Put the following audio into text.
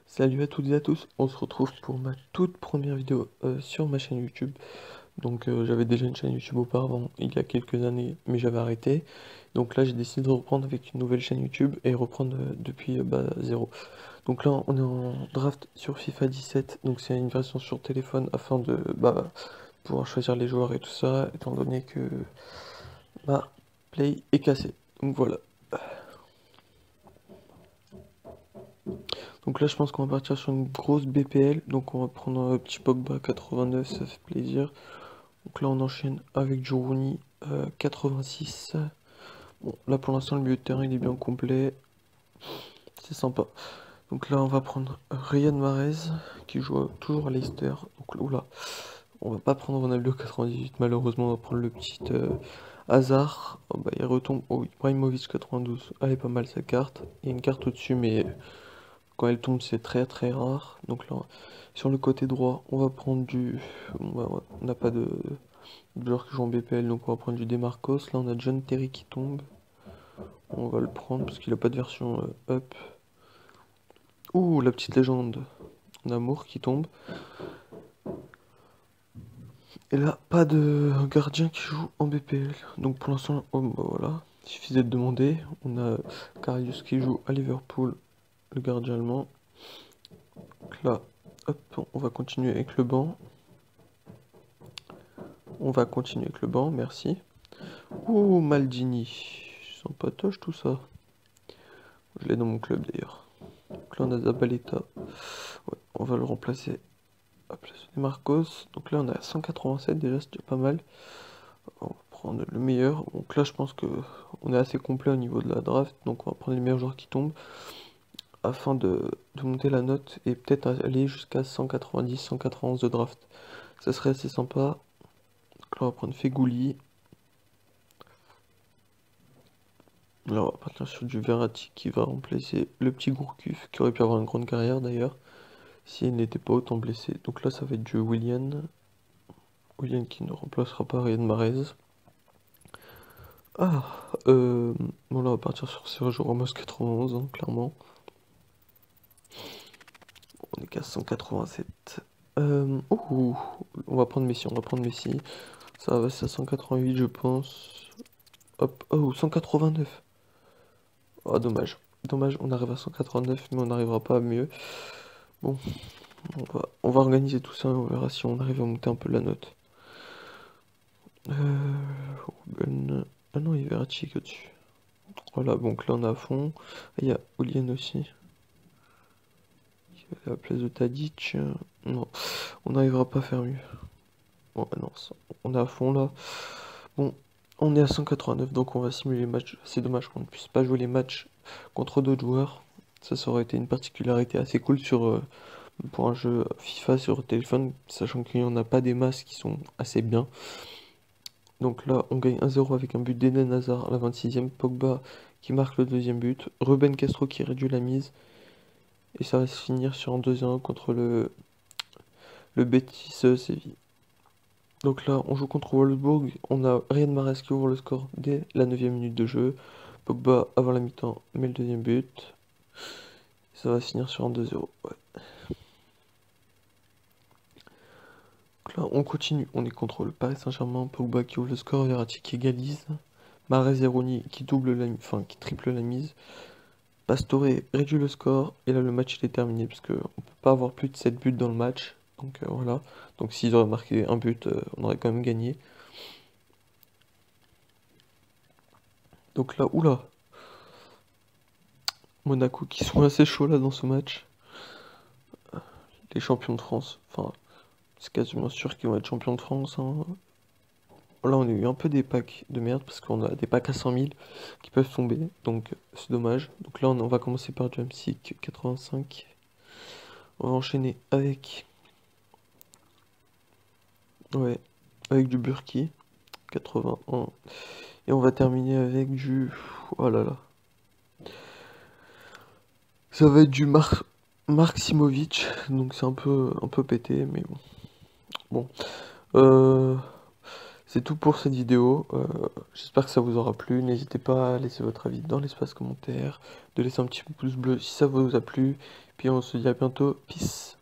Salut à toutes et à tous, on se retrouve pour ma toute première vidéo sur ma chaîne YouTube. Donc j'avais déjà une chaîne YouTube auparavant, il y a quelques années, mais j'avais arrêté. Donc là j'ai décidé de reprendre avec une nouvelle chaîne YouTube et reprendre depuis zéro. Donc là on est en draft sur FIFA 17, donc c'est une version sur téléphone afin de pouvoir choisir les joueurs et tout ça, étant donné que ma Play est cassée. Donc voilà. Donc là je pense qu'on va partir sur une grosse BPL, donc on va prendre un petit Pogba 89, ça fait plaisir. Donc là on enchaîne avec du Rooney 86. Bon là pour l'instant le milieu de terrain il est bien complet, c'est sympa. Donc là on va prendre Riyad Mahrez qui joue toujours à Leicester. Donc oula, on va pas prendre Ronaldo 98 malheureusement, on va prendre le petit Hazard. Oh, bah, il retombe. Oh, Ibrahimovic 92. Elle est pas mal sa carte. Il y a une carte au-dessus mais quand elle tombe c'est très très rare. Donc là sur le côté droit on va prendre du... on n'a pas de joueurs qui jouent en BPL, donc on va prendre du Demarcos. Là, on a John Terry qui tombe. On va le prendre parce qu'il a pas de version up. Ouh, la petite légende. Namour qui tombe. Et là, pas de gardien qui joue en BPL. Donc pour l'instant, oh, bah voilà. Il suffisait de demander. On a Karius qui joue à Liverpool, le gardien allemand. Donc là, hop, on va continuer avec le banc. On va continuer avec le banc, merci. Ouh, Maldini. Sympatoche tout ça. Je l'ai dans mon club d'ailleurs. Donc là on a Zabaleta, ouais, on va le remplacer à place de Marcos. Donc là on a 187 déjà, c'est déjà pas mal. On va prendre le meilleur. Donc là je pense que on est assez complet au niveau de la draft. Donc on va prendre les meilleurs joueurs qui tombent afin de monter la note et peut-être aller jusqu'à 190, 191 de draft. Ça serait assez sympa. Donc là on va prendre Fegouli. Là on va partir sur du Verratti qui va remplacer le petit Gourcuff qui aurait pu avoir une grande carrière d'ailleurs s'il n'était pas autant blessé. Donc là ça va être du Willian. Willian qui ne remplacera pas Riyad Mahrez. Ah, bon là on va partir sur Sergio Ramos 91, hein, clairement. On est qu'à 187. Oh, on va prendre Messi, on va prendre Messi. Ça va passer à 188 je pense. Hop, oh, 189. Ah, dommage. Dommage, on arrive à 189, mais on n'arrivera pas à mieux. Bon, on va organiser tout ça et on verra si on arrive à monter un peu la note. Ruben... Ah non, il y a Verratti qui est au-dessus. Voilà, donc là on est à fond. Il y a Willian aussi. À la place de Tadic. Non, on n'arrivera pas à faire mieux. Bon, non, on est à fond là. Bon, on est à 189, donc on va simuler les matchs. C'est dommage qu'on ne puisse pas jouer les matchs contre d'autres joueurs. Ça aurait été une particularité assez cool pour un jeu FIFA sur téléphone, sachant qu'il n'y en a pas des masses qui sont assez bien. Donc là, on gagne 1-0 avec un but d'Eden Hazard à la 26e. Pogba qui marque le deuxième but. Ruben Castro qui réduit la mise. Et ça va se finir sur un 2-1 contre le Betis Séville. Donc là, on joue contre Wolfsburg. On a Riyad Mahrez qui ouvre le score dès la 9e minute de jeu. Pogba, avant la mi-temps, met le deuxième but. Ça va se finir sur un 2-0. Ouais. Donc là, on continue. On est contre le Paris Saint-Germain. Pogba qui ouvre le score. Verratti qui égalise. Mahrez et Rooney qui qui triple la mise. Pastore réduit le score. Et là, le match il est terminé. Parce qu'on ne peut pas avoir plus de 7 buts dans le match. Donc voilà. Donc s'ils auraient marqué un but, on aurait quand même gagné. Donc là, oula, Monaco qui sont assez chauds là dans ce match. Les champions de France. Enfin, c'est quasiment sûr qu'ils vont être champions de France, hein. Là, on a eu un peu des packs de merde parce qu'on a des packs à 100 000 qui peuvent tomber. Donc, c'est dommage. Donc là, on va commencer par du M6 85. On va enchaîner avec... Ouais, avec du Burki 81. Et on va terminer avec du... Oh là là. Ça va être du Mark Simovic. Donc c'est un peu pété, mais bon. Bon. Euh, C'est tout pour cette vidéo. J'espère que ça vous aura plu. N'hésitez pas à laisser votre avis dans l'espace commentaire, de laisser un petit pouce bleu si ça vous a plu. Puis on se dit à bientôt. Peace.